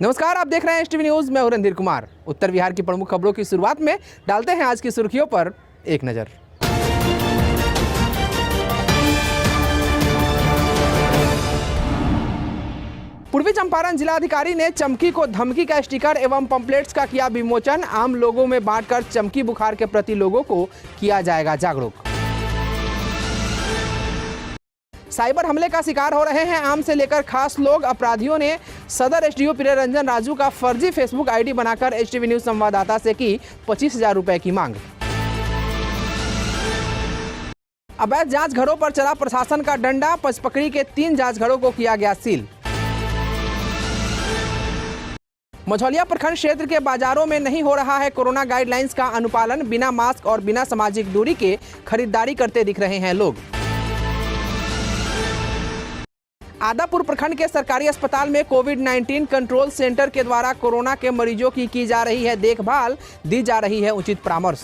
नमस्कार, आप देख रहे हैं एसटीवी न्यूज। मैं हूं रणधीर कुमार। उत्तर बिहार की प्रमुख खबरों की शुरुआत में डालते हैं आज की सुर्खियों पर एक नजर। पूर्वी चंपारण जिलाधिकारी ने चमकी को धमकी का स्टिकर एवं पंपलेट्स का किया विमोचन। आम लोगों में बांटकर चमकी बुखार के प्रति लोगों को किया जाएगा जागरूक। साइबर हमले का शिकार हो रहे हैं आम से लेकर खास लोग। अपराधियों ने सदर एसडीओ प्रिय रंजन राजू का फर्जी फेसबुक आईडी बनाकर एसटीवी न्यूज संवाददाता से की 25,000 रुपए की मांग। अवैध जांच घरों पर चला प्रशासन का डंडा। पचपकड़ी के 3 जांच घरों को किया गया सील। मझौलिया प्रखंड क्षेत्र के बाजारों में नहीं हो रहा है कोरोना गाइडलाइंस का अनुपालन। बिना मास्क और बिना सामाजिक दूरी के खरीदारी करते दिख रहे हैं लोग। आदापुर प्रखंड के सरकारी अस्पताल में कोविड-19 कंट्रोल सेंटर के द्वारा कोरोना के मरीजों की जा रही है देखभाल, दी जा रही है उचित परामर्श।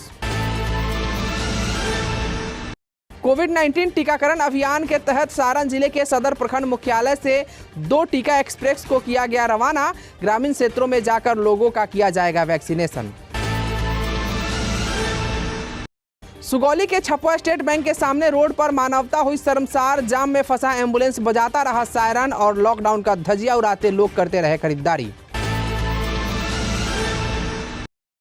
कोविड-19 टीकाकरण अभियान के तहत सारण जिले के सदर प्रखंड मुख्यालय से 2 टीका एक्सप्रेस को किया गया रवाना। ग्रामीण क्षेत्रों में जाकर लोगों का किया जाएगा वैक्सीनेशन। सुगौली के छपवा स्टेट बैंक के सामने रोड पर मानवता हुई शर्मसार। जाम में फंसा एम्बुलेंस बजाता रहा सायरन और लॉकडाउन का धजिया उड़ाते लोग करते रहे खरीदारी।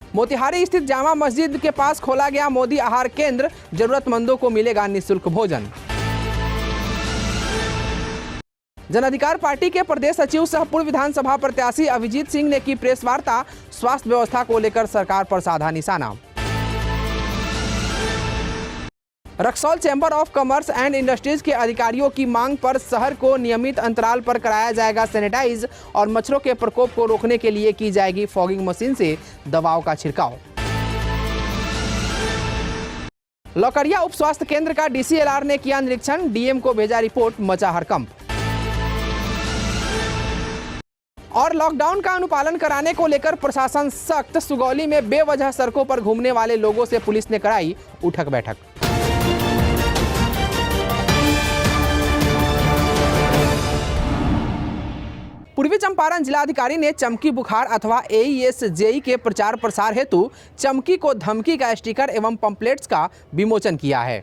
मोतिहारी स्थित जामा मस्जिद के पास खोला गया मोदी आहार केंद्र। जरूरतमंदों को मिलेगा निःशुल्क भोजन। जन अधिकार पार्टी के प्रदेश सचिव सह पूर्व विधानसभा प्रत्याशी अभिजीत सिंह ने की प्रेस वार्ता। स्वास्थ्य व्यवस्था को लेकर सरकार पर साधा निशाना। Raxaul chamber of commerce and industries के अधिकारियों की मांग पर शहर को नियमित अंतराल पर कराया जाएगा सैनिटाइज और मच्छरों के प्रकोप को रोकने के लिए की जाएगी फॉगिंग मशीन से दवाओं का छिड़काव। लौकरिया उप स्वास्थ्य केंद्र का डीसीएलआर ने किया निरीक्षण। डीएम को भेजा रिपोर्ट, मचा हड़कंप। और लॉकडाउन का अनुपालन कराने को लेकर प्रशासन सख्त। सुगौली में बेवजह सड़कों पर घूमने वाले लोगों से पुलिस ने कराई उठक बैठक। पूर्वी चंपारण जिलाधिकारी ने चमकी बुखार अथवा एईएस जेई के प्रचार प्रसार हेतु चमकी को धमकी का स्टिकर एवं पंपलेट्स का विमोचन किया है।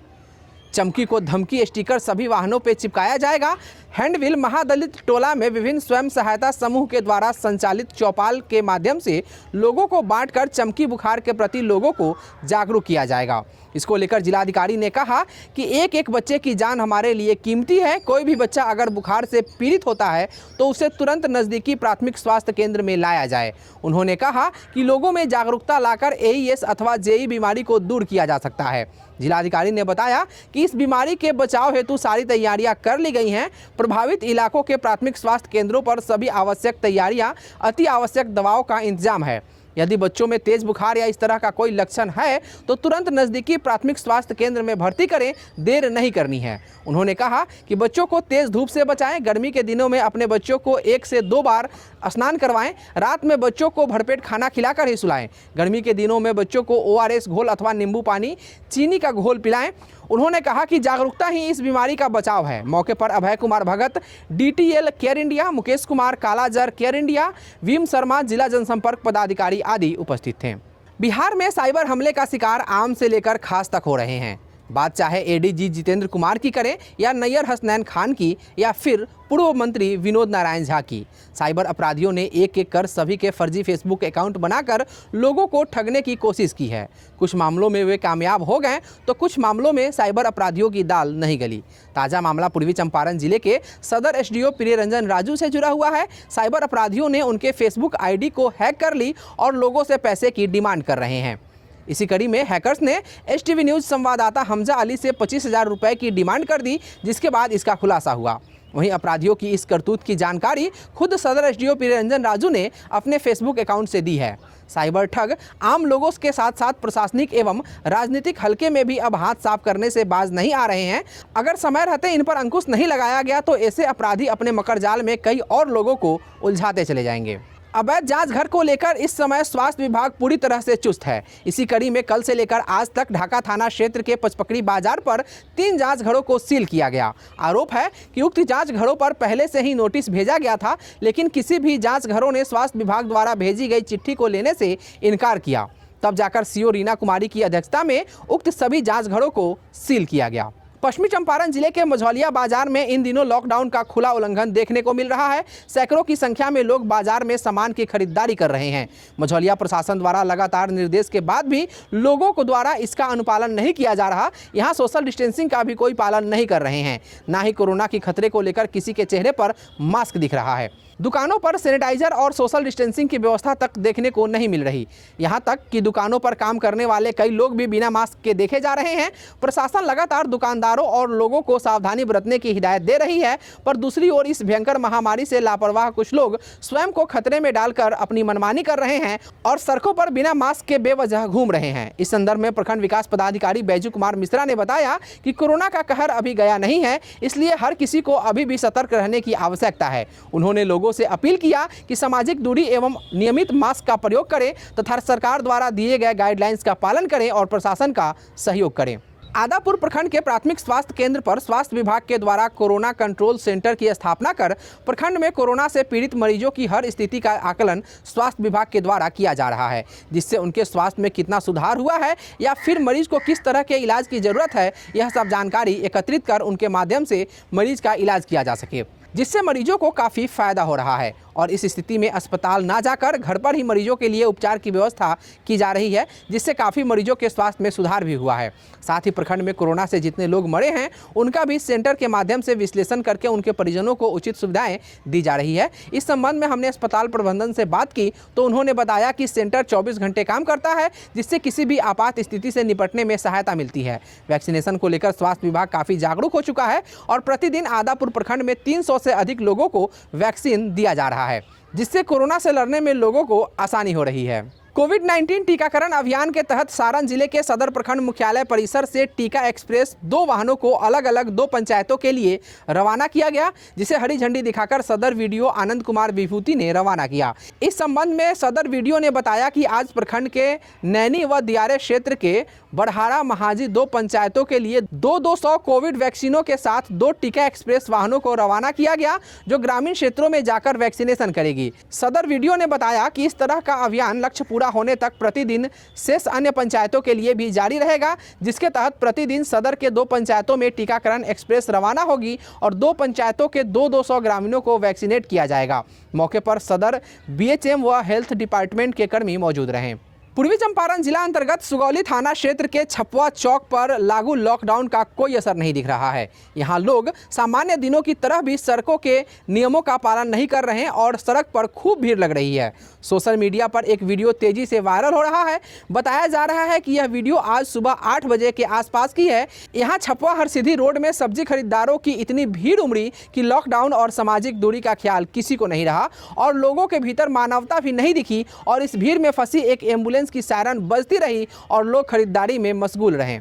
चमकी को धमकी स्टिकर सभी वाहनों पर चिपकाया जाएगा। हैंडविल महादलित टोला में विभिन्न स्वयं सहायता समूह के द्वारा संचालित चौपाल के माध्यम से लोगों को बांटकर चमकी बुखार के प्रति लोगों को जागरूक किया जाएगा। इसको लेकर जिलाधिकारी ने कहा कि एक एक बच्चे की जान हमारे लिए कीमती है। कोई भी बच्चा अगर बुखार से पीड़ित होता है तो उसे तुरंत नज़दीकी प्राथमिक स्वास्थ्य केंद्र में लाया जाए। उन्होंने कहा कि लोगों में जागरूकता लाकर एईएस अथवा जेई बीमारी को दूर किया जा सकता है। जिलाधिकारी ने बताया कि इस बीमारी के बचाव हेतु सारी तैयारियां कर ली गई हैं। प्रभावित इलाकों के प्राथमिक स्वास्थ्य केंद्रों पर सभी आवश्यक तैयारियां, अति आवश्यक दवाओं का इंतजाम है। यदि बच्चों में तेज बुखार या इस तरह का कोई लक्षण है तो तुरंत नज़दीकी प्राथमिक स्वास्थ्य केंद्र में भर्ती करें, देर नहीं करनी है। उन्होंने कहा कि बच्चों को तेज धूप से बचाएं। गर्मी के दिनों में अपने बच्चों को 1 से 2 बार स्नान करवाएं। रात में बच्चों को भरपेट खाना खिलाकर ही सुलाएं। गर्मी के दिनों में बच्चों को ओआरएस घोल अथवा नींबू पानी, चीनी का घोल पिलाएं। उन्होंने कहा कि जागरूकता ही इस बीमारी का बचाव है। मौके पर Abhay Kumar Bhagat, DTL care India, Mukesh Kumar कालाजर केयर इंडिया, वीम शर्मा जिला जनसंपर्क पदाधिकारी आदि उपस्थित थे। बिहार में साइबर हमले का शिकार आम से लेकर खास तक हो रहे हैं। बात चाहे एडीजी जितेंद्र कुमार की करें या नैयर हसनैन खान की या फिर पूर्व मंत्री विनोद नारायण झा की, साइबर अपराधियों ने एक एक कर सभी के फर्जी फेसबुक अकाउंट बनाकर लोगों को ठगने की कोशिश की है। कुछ मामलों में वे कामयाब हो गए तो कुछ मामलों में साइबर अपराधियों की दाल नहीं गली। ताज़ा मामला पूर्वी चंपारण जिले के सदर एसडीओ प्रिय रंजन राजू से जुड़ा हुआ है। साइबर अपराधियों ने उनके फेसबुक आईडी को हैक कर ली और लोगों से पैसे की डिमांड कर रहे हैं। इसी कड़ी में हैकर्स ने एसटीवी न्यूज संवाददाता हमजा अली से 25,000 रुपए की डिमांड कर दी, जिसके बाद इसका खुलासा हुआ। वहीं अपराधियों की इस करतूत की जानकारी खुद सदर एसडीओ प्रिय रंजन राजू ने अपने फेसबुक अकाउंट से दी है। साइबर ठग आम लोगों के साथ साथ प्रशासनिक एवं राजनीतिक हलके में भी अब हाथ साफ करने से बाज नहीं आ रहे हैं। अगर समय रहते इन पर अंकुश नहीं लगाया गया तो ऐसे अपराधी अपने मकर जाल में कई और लोगों को उलझाते चले जाएंगे। अवैध जांच घर को लेकर इस समय स्वास्थ्य विभाग पूरी तरह से चुस्त है। इसी कड़ी में कल से लेकर आज तक ढाका थाना क्षेत्र के पचपकड़ी बाजार पर 3 जांच घरों को सील किया गया। आरोप है कि उक्त जांच घरों पर पहले से ही नोटिस भेजा गया था, लेकिन किसी भी जांच घरों ने स्वास्थ्य विभाग द्वारा भेजी गई चिट्ठी को लेने से इनकार किया। तब जाकर सीओ रीना कुमारी की अध्यक्षता में उक्त सभी जांच घरों को सील किया गया। पश्चिमी चंपारण जिले के मझौलिया बाजार में इन दिनों लॉकडाउन का खुला उल्लंघन देखने को मिल रहा है। सैकड़ों की संख्या में लोग बाजार में सामान की खरीदारी कर रहे हैं। मझौलिया प्रशासन द्वारा लगातार निर्देश के बाद भी लोगों को द्वारा इसका अनुपालन नहीं किया जा रहा। यहाँ सोशल डिस्टेंसिंग का भी कोई पालन नहीं कर रहे हैं। ना ही कोरोना की खतरे को लेकर किसी के चेहरे पर मास्क दिख रहा है। दुकानों पर सैनिटाइजर और सोशल डिस्टेंसिंग की व्यवस्था तक देखने को नहीं मिल रही। यहाँ तक कि दुकानों पर काम करने वाले कई लोग भी बिना मास्क के देखे जा रहे हैं। प्रशासन लगातार दुकानदारों और लोगों को सावधानी बरतने की हिदायत दे रही है, पर दूसरी ओर इस भयंकर महामारी से लापरवाह कुछ लोग स्वयं को खतरे में डालकर अपनी मनमानी कर रहे हैं और सड़कों पर बिना मास्क के बेवजह घूम रहे हैं। इस संदर्भ में प्रखंड विकास पदाधिकारी बैजू कुमार मिश्रा ने बताया कि कोरोना का कहर अभी गया नहीं है, इसलिए हर किसी को अभी भी सतर्क रहने की आवश्यकता है। उन्होंने लोगों से अपील किया कि सामाजिक दूरी एवं नियमित मास्क का प्रयोग करें तथा सरकार द्वारा दिए गए गाइडलाइंस का पालन करें और प्रशासन का सहयोग करें। आदापुर प्रखंड के प्राथमिक स्वास्थ्य केंद्र पर स्वास्थ्य विभाग के द्वारा कोरोना कंट्रोल सेंटर की स्थापना कर प्रखंड में कोरोना से पीड़ित मरीजों की हर स्थिति का आकलन स्वास्थ्य विभाग के द्वारा किया जा रहा है, जिससे उनके स्वास्थ्य में कितना सुधार हुआ है या फिर मरीज को किस तरह के इलाज की जरूरत है, यह सब जानकारी एकत्रित कर उनके माध्यम से मरीज का इलाज किया जा सके, जिससे मरीजों को काफ़ी फायदा हो रहा है। और इस स्थिति में अस्पताल ना जाकर घर पर ही मरीजों के लिए उपचार की व्यवस्था की जा रही है, जिससे काफ़ी मरीजों के स्वास्थ्य में सुधार भी हुआ है। साथ ही प्रखंड में कोरोना से जितने लोग मरे हैं उनका भी सेंटर के माध्यम से विश्लेषण करके उनके परिजनों को उचित सुविधाएं दी जा रही है। इस संबंध में हमने अस्पताल प्रबंधन से बात की तो उन्होंने बताया कि सेंटर 24 घंटे काम करता है, जिससे किसी भी आपात स्थिति से निपटने में सहायता मिलती है। वैक्सीनेशन को लेकर स्वास्थ्य विभाग काफ़ी जागरूक हो चुका है और प्रतिदिन आदापुर प्रखंड में 300 से अधिक लोगों को वैक्सीन दिया जा रहा है, जिससे कोरोना से लड़ने में लोगों को आसानी हो रही है। कोविड-19 टीकाकरण अभियान के तहत सारण जिले के सदर प्रखंड मुख्यालय परिसर से टीका एक्सप्रेस 2 वाहनों को अलग अलग 2 पंचायतों के लिए रवाना किया गया, जिसे हरी झंडी दिखाकर सदर वीडियो आनंद कुमार विभूति ने रवाना किया। इस संबंध में सदर वीडियो ने बताया कि आज प्रखंड के नैनी व दियारे क्षेत्र के बड़हारा महाजी 2 पंचायतों के लिए 200 कोविड वैक्सीनों के साथ 2 टीका एक्सप्रेस वाहनों को रवाना किया गया, जो ग्रामीण क्षेत्रों में जाकर वैक्सीनेशन करेगी। सदर वीडियो ने बताया कि इस तरह का अभियान लक्ष्य पूरा होने तक प्रतिदिन शेष अन्य पंचायतों के लिए भी जारी रहेगा, जिसके तहत प्रतिदिन सदर के 2 पंचायतों में टीकाकरण एक्सप्रेस रवाना होगी और 2 पंचायतों के 200 ग्रामीणों को वैक्सीनेट किया जाएगा। मौके पर सदर बीएचएम व हेल्थ डिपार्टमेंट के कर्मी मौजूद रहे। पूर्वी चंपारण जिला अंतर्गत सुगौली थाना क्षेत्र के छपवा चौक पर लागू लॉकडाउन का कोई असर नहीं दिख रहा है। यहाँ लोग सामान्य दिनों की तरह भी सड़कों के नियमों का पालन नहीं कर रहे हैं और सड़क पर खूब भीड़ लग रही है। सोशल मीडिया पर एक वीडियो तेजी से वायरल हो रहा है। बताया जा रहा है कि यह वीडियो आज सुबह 8 बजे के आसपास की है। यहाँ छपवा हरसिद्धि रोड में सब्जी खरीदारों की इतनी भीड़ उमड़ी कि लॉकडाउन और सामाजिक दूरी का ख्याल किसी को नहीं रहा और लोगों के भीतर मानवता भी नहीं दिखी और इस भीड़ में फंसी एक एम्बुलेंस की सायरन बजती रही और लोग खरीदारी में मशगूल रहे।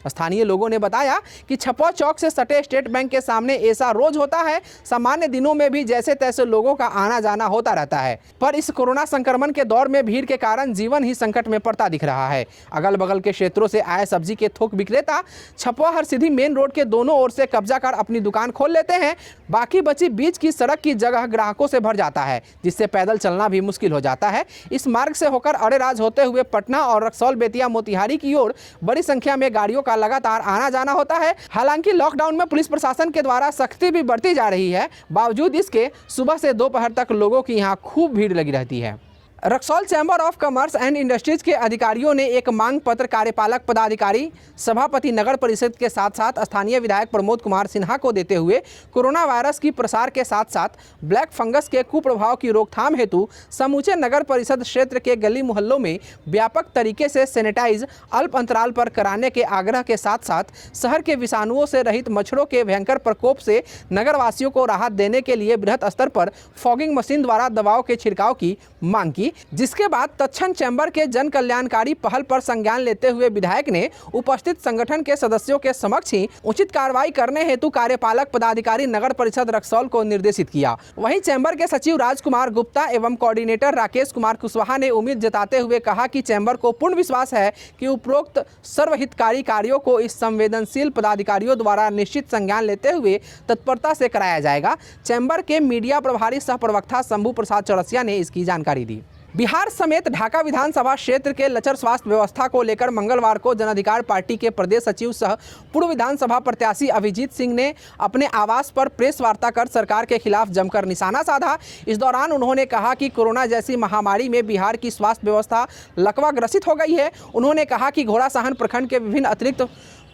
स्थानीय लोगों ने बताया कि छपवा चौक से सटे स्टेट बैंक के सामने ऐसा रोज होता है। सामान्य दिनों में भी जैसे तैसे लोगों का आना जाना होता रहता है, पर इस कोरोना संक्रमण के दौर में भीड़ के कारण जीवन ही संकट में पड़ता दिख रहा है। अगल बगल के क्षेत्रों से आए सब्जी के थोक विक्रेता छपवा हरसिद्धि मेन रोड के दोनों ओर से कब्जा कर अपनी दुकान खोल लेते हैं। बाकी बची बीच की सड़क की जगह ग्राहकों से भर जाता है, जिससे पैदल चलना भी मुश्किल हो जाता है। इस मार्ग से होकर अरेराज होते हुए पटना और रक्सौल बेतिया मोतिहारी की ओर बड़ी संख्या में गाड़ियों का लगातार आना जाना होता है। हालांकि लॉकडाउन में पुलिस प्रशासन के द्वारा सख्ती भी बढ़ती जा रही है। बावजूद इसके सुबह से दोपहर तक लोगों की यहां खूब भीड़ लगी रहती है। Raxaul chamber of commerce and industries के अधिकारियों ने एक मांग पत्र कार्यपालक पदाधिकारी सभापति नगर परिषद के साथ साथ स्थानीय विधायक प्रमोद कुमार सिन्हा को देते हुए कोरोना वायरस की प्रसार के साथ साथ ब्लैक फंगस के कुप्रभाव की रोकथाम हेतु समूचे नगर परिषद क्षेत्र के गली मोहल्लों में व्यापक तरीके से सैनिटाइज अल्प अंतराल पर कराने के आग्रह के साथ साथ शहर के विषाणुओं से रहित मच्छरों के भयंकर प्रकोप से नगरवासियों को राहत देने के लिए बृहत स्तर पर फॉगिंग मशीन द्वारा दवाओं के छिड़काव की मांग की। जिसके बाद तत्क्षण चैम्बर के जन कल्याणकारी पहल पर संज्ञान लेते हुए विधायक ने उपस्थित संगठन के सदस्यों के समक्ष ही उचित कार्रवाई करने हेतु कार्यपालक पदाधिकारी नगर परिषद रक्सौल को निर्देशित किया। वहीं चैम्बर के सचिव राजकुमार गुप्ता एवं कोऑर्डिनेटर राकेश कुमार कुशवाहा ने उम्मीद जताते हुए कहा कि चैम्बर को पूर्ण विश्वास है कि उपरोक्त सर्वहितकारी कार्यों को इस संवेदनशील पदाधिकारियों द्वारा निश्चित संज्ञान लेते हुए तत्परता से कराया जाएगा। चैम्बर के मीडिया प्रभारी सह प्रवक्ता शंभू प्रसाद चौरसिया ने इसकी जानकारी दी। बिहार समेत ढाका विधानसभा क्षेत्र के लचर स्वास्थ्य व्यवस्था को लेकर मंगलवार को जन अधिकार पार्टी के प्रदेश सचिव सह पूर्व विधानसभा प्रत्याशी अभिजीत सिंह ने अपने आवास पर प्रेस वार्ता कर सरकार के खिलाफ जमकर निशाना साधा। इस दौरान उन्होंने कहा कि कोरोना जैसी महामारी में बिहार की स्वास्थ्य व्यवस्था लकवाग्रसित हो गई है। उन्होंने कहा कि घोड़ासहन प्रखंड के विभिन्न अतिरिक्त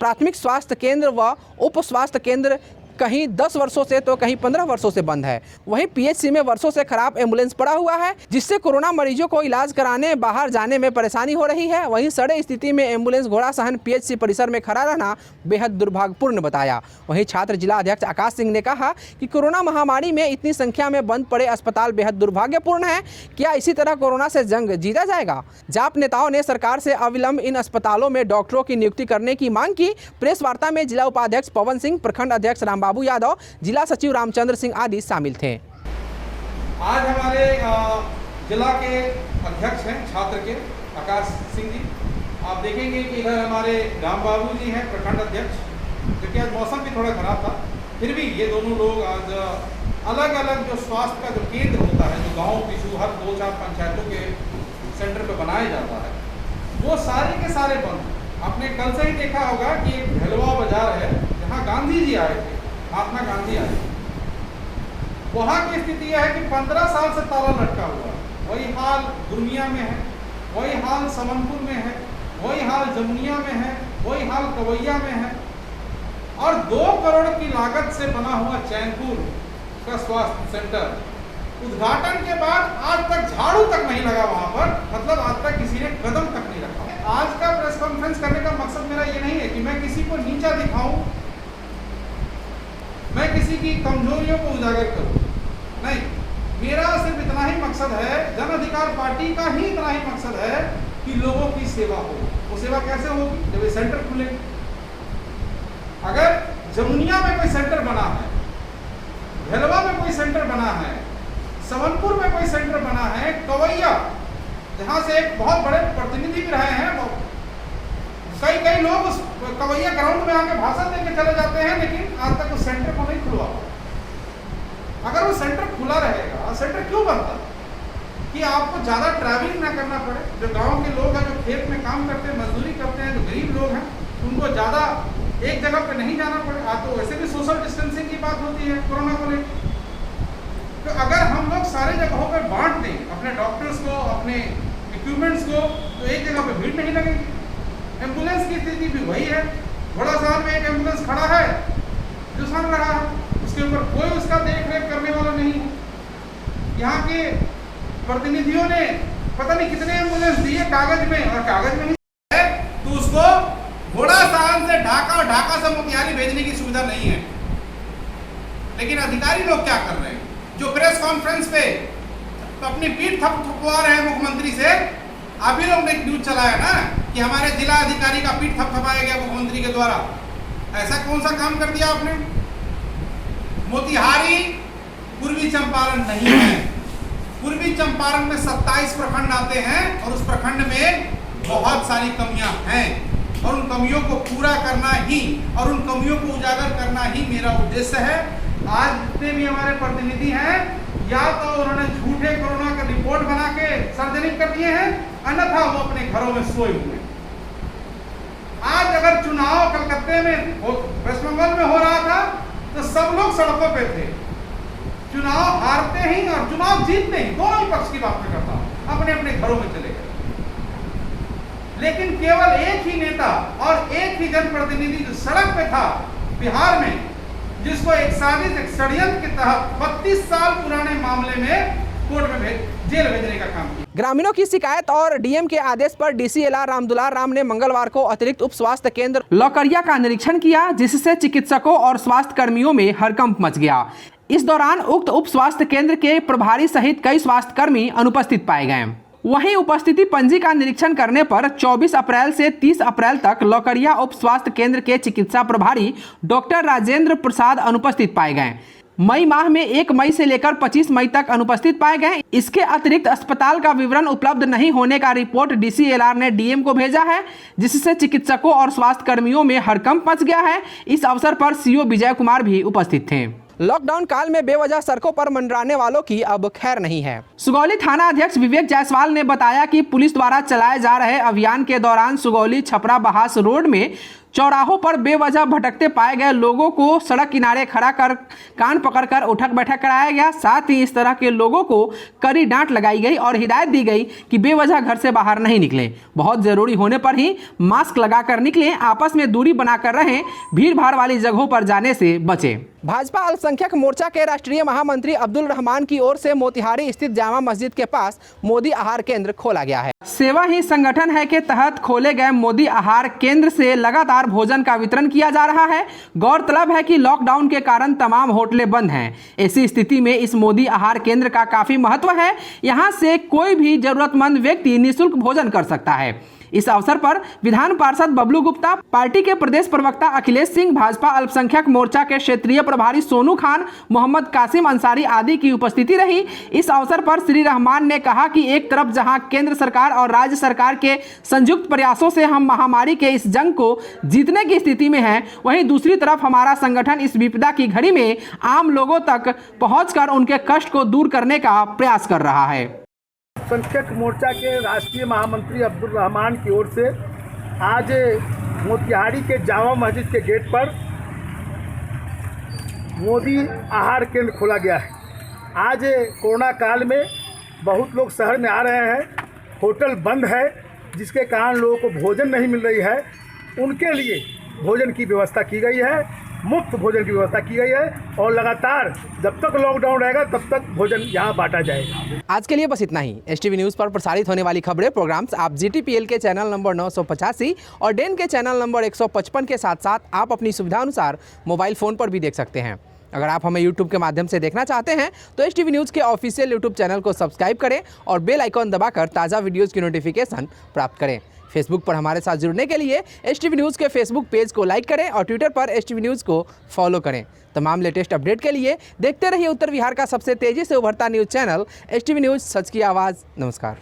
प्राथमिक स्वास्थ्य केंद्र व उप स्वास्थ्य केंद्र कहीं 10 वर्षों से तो कहीं 15 वर्षों से बंद है। वहीं पीएचसी में वर्षों से खराब एम्बुलेंस पड़ा हुआ है, जिससे कोरोना मरीजों को इलाज कराने बाहर जाने में परेशानी हो रही है। वहीं सड़े स्थिति में एम्बुलेंस घोड़ासहन पीएचसी परिसर में खड़ा रहना बेहद दुर्भाग्यपूर्ण बताया। वहीं छात्र जिला अध्यक्ष आकाश सिंह ने कहा कि कोरोना महामारी में इतनी संख्या में बंद पड़े अस्पताल बेहद दुर्भाग्यपूर्ण है। क्या इसी तरह कोरोना से जंग जीता जाएगा? जाप नेताओं ने सरकार से अविलंब इन अस्पतालों में डॉक्टरों की नियुक्ति करने की मांग की। प्रेस वार्ता में जिला उपाध्यक्ष पवन सिंह, प्रखंड अध्यक्ष बाबू यादव, जिला सचिव रामचंद्र सिंह आदि शामिल थे। आज हमारे जिला के अध्यक्ष हैं छात्र के आकाश सिंह जी। आप देखेंगे कि इधर हमारे राम बाबू जी हैं प्रखंड अध्यक्ष, क्योंकि आज मौसम भी थोड़ा खराब था, फिर भी ये दोनों लोग आज अलग अलग जो स्वास्थ्य का जो केंद्र होता है, जो गाँव पिछू हर 2-4 पंचायतों के सेंटर पे बनाया जाता है, वो सारे के सारे बंद। आपने कल से ही देखा होगा कि एक ढलवा बाजार है जहाँ गांधी जी आए थे, महात्मा गांधी आए। वहाँ की स्थिति यह है कि 15 साल से ताला लटका हुआ। वही हाल दुर्मिया में है, वही हाल समनपुर में है, वही हाल जमुनिया में है, वही हाल कवैया में है। और 2 करोड़ की लागत से बना हुआ चैनपुर का स्वास्थ्य सेंटर उद्घाटन के बाद आज तक झाड़ू तक नहीं लगा वहां पर, मतलब आज तक किसी ने कदम तक नहीं रखा। आज का प्रेस कॉन्फ्रेंस करने का मकसद मेरा ये नहीं है कि मैं किसी को नीचा दिखाऊं, मैं किसी की कमजोरियों को उजागर करूं, नहीं। मेरा सिर्फ इतना ही मकसद है, जन अधिकार पार्टी का ही इतना ही मकसद है कि लोगों की सेवा हो। वो सेवा कैसे होगी? जब ये सेंटर खुलेंगे। अगर जमुनिया में कोई सेंटर बना है, भेलवा में कोई सेंटर बना है, समनपुर में कोई सेंटर बना है, कवैया जहां से एक बहुत बड़े प्रतिनिधि भी रहे हैं, कई लोग उस कवैया ग्राउंड में आके भाषण देके चले जाते हैं, लेकिन आज तक उस सेंटर को नहीं खुलवा। अगर वो सेंटर खुला रहेगा, सेंटर क्यों बनता? कि आपको ज़्यादा ट्रैवलिंग ना करना पड़े। जो गांव के लोग हैं, जो खेत में काम करते हैं, मजदूरी करते हैं, जो गरीब लोग हैं, उनको ज़्यादा एक जगह पे नहीं जाना पड़े। आज तो वैसे भी सोशल डिस्टेंसिंग की बात होती है कोरोना को लेकर। तो अगर हम लोग सारे जगहों पर बांट दें अपने डॉक्टर्स को, अपने इक्विपमेंट्स को, तो एक जगह पे भीड़ नहीं लगेगी। एम्बुलेंस की स्थिति भी वही है। घोड़ासहन में एक एम्बुलेंस खड़ा है जो सड़ रहा है, उसके ऊपर कोई उसका देख रेख करने वाला नहीं है। यहाँ के प्रतिनिधियों ने पता नहीं कितने एम्बुलेंस दिए कागज में, और कागज में ही है तो उसको घोड़ासहन से ढाका और ढाका से मोतिहारी भेजने की सुविधा नहीं है। लेकिन अधिकारी लोग क्या कर रहे हैं? जो प्रेस कॉन्फ्रेंस पे अपनी पीठ थपथपवा रहे हैं मुख्यमंत्री से। आप ही लोग ने न्यूज चलाया ना कि हमारे जिला अधिकारी का पीठ थपथपाया गया मुख्यमंत्री के द्वारा। ऐसा कौन सा काम कर दिया आपने? मोतिहारी पूर्वी चंपारण नहीं है। पूर्वी चंपारण में 27 प्रखंड आते हैं और उस प्रखंड में बहुत सारी कमियां हैं, और उन कमियों को पूरा करना ही और उन कमियों को उजागर करना ही मेरा उद्देश्य है। आज जितने भी हमारे प्रतिनिधि हैं, या तो उन्होंने झूठे कोरोना का रिपोर्ट बना के सार्वजनिक कर दिए हैं, अन्यथा वो अपने घरों में सोए हुए। आज अगर चुनाव कलकत्ते में वेस्ट बंगाल में हो रहा था तो सब लोग सड़कों पे थे। चुनाव हारते ही और चुनाव जीतते ही, दोनों ही पक्ष की बात में करता हूं, अपने अपने घरों में चले गए। लेकिन केवल एक ही नेता और एक ही जनप्रतिनिधि जो सड़क पे था बिहार में, जिसको एक साजिश, एक षड्यंत्र के तहत 32 साल पुराने मामले में कोर्ट में जेल भेजने का काम किया। ग्रामीणों की शिकायत और डीएम के आदेश पर डीसीएलआर रामदुलार राम ने मंगलवार को अतिरिक्त उप स्वास्थ्य केंद्र लौकरिया का निरीक्षण किया, जिससे चिकित्सकों और स्वास्थ्य कर्मियों में हड़कंप मच गया। इस दौरान उक्त उप स्वास्थ्य केंद्र के प्रभारी सहित कई स्वास्थ्य कर्मी अनुपस्थित पाए गए। वहीं उपस्थिति पंजी का निरीक्षण करने पर 24 अप्रैल से 30 अप्रैल तक लौकड़िया उप स्वास्थ्य केंद्र के चिकित्सा प्रभारी डॉक्टर राजेंद्र प्रसाद अनुपस्थित पाए गए। मई माह में 1 मई से लेकर 25 मई तक अनुपस्थित पाए गए। इसके अतिरिक्त अस्पताल का विवरण उपलब्ध नहीं होने का रिपोर्ट DCLR ने DM को भेजा है, जिससे चिकित्सकों और स्वास्थ्य कर्मियों में हड़कंप मच गया है। इस अवसर पर CO विजय कुमार भी उपस्थित थे। लॉकडाउन काल में बेवजह सड़कों पर मंडराने वालों की अब खैर नहीं है। सुगौली थाना अध्यक्ष विवेक जायसवाल ने बताया कि पुलिस द्वारा चलाए जा रहे अभियान के दौरान सुगौली छपरा बहास रोड में चौराहों पर बेवजह भटकते पाए गए लोगों को सड़क किनारे खड़ा कर कान पकड़कर उठक बैठक कराया गया। साथ ही इस तरह के लोगों को कड़ी डांट लगाई गई और हिदायत दी गई कि बेवजह घर से बाहर नहीं निकलें, बहुत जरूरी होने पर ही मास्क लगाकर निकलें, आपस में दूरी बनाकर रहें, भीड़ भाड़ वाली जगहों पर जाने से बचें। भाजपा अल्पसंख्यक मोर्चा के राष्ट्रीय महामंत्री अब्दुल रहमान की ओर से मोतिहारी स्थित जामा मस्जिद के पास मोदी आहार केंद्र खोला गया है। सेवा ही संगठन है के तहत खोले गए मोदी आहार केंद्र से लगातार भोजन का वितरण किया जा रहा है। गौरतलब है कि लॉकडाउन के कारण तमाम होटलें बंद हैं। ऐसी स्थिति में इस मोदी आहार केंद्र का काफी महत्व है। यहाँ से कोई भी जरूरतमंद व्यक्ति निःशुल्क भोजन कर सकता है। इस अवसर पर विधान पार्षद बबलू गुप्ता, पार्टी के प्रदेश प्रवक्ता अखिलेश सिंह, भाजपा अल्पसंख्यक मोर्चा के क्षेत्रीय प्रभारी सोनू खान, मोहम्मद कासिम अंसारी आदि की उपस्थिति रही। इस अवसर पर श्री रहमान ने कहा कि एक तरफ जहां केंद्र सरकार और राज्य सरकार के संयुक्त प्रयासों से हम महामारी के इस जंग को जीतने की स्थिति में हैं, वहीं दूसरी तरफ हमारा संगठन इस विपदा की घड़ी में आम लोगों तक पहुंचकर उनके कष्ट को दूर करने का प्रयास कर रहा है। अल्पसंख्यक मोर्चा के राष्ट्रीय महामंत्री अब्दुल रहमान की ओर से आज मोतिहारी के जामा मस्जिद के गेट पर मोदी आहार केंद्र खोला गया है। आज कोरोना काल में बहुत लोग शहर में आ रहे हैं, होटल बंद है, जिसके कारण लोगों को भोजन नहीं मिल रही है। उनके लिए भोजन की व्यवस्था की गई है, मुफ्त भोजन की व्यवस्था की गई है और लगातार जब तक लॉकडाउन रहेगा तब तक भोजन यहाँ बांटा जाएगा। आज के लिए बस इतना ही। STV न्यूज़ पर प्रसारित होने वाली खबरें प्रोग्राम्स आप GTPL के चैनल नंबर 985 और डेन के चैनल नंबर 155 के साथ साथ आप अपनी सुविधा अनुसार मोबाइल फ़ोन पर भी देख सकते हैं। अगर आप हमें YouTube के माध्यम से देखना चाहते हैं तो STV न्यूज़ के ऑफिशियल YouTube चैनल को सब्सक्राइब करें और बेल आइकॉन दबाकर ताज़ा वीडियोज़ की नोटिफिकेशन प्राप्त करें। फेसबुक पर हमारे साथ जुड़ने के लिए STV न्यूज़ के फेसबुक पेज को लाइक करें और ट्विटर पर STV न्यूज़ को फॉलो करें। तमाम लेटेस्ट अपडेट के लिए देखते रहिए उत्तर बिहार का सबसे तेज़ी से उभरता न्यूज़ चैनल STV न्यूज़, सच की आवाज़। नमस्कार।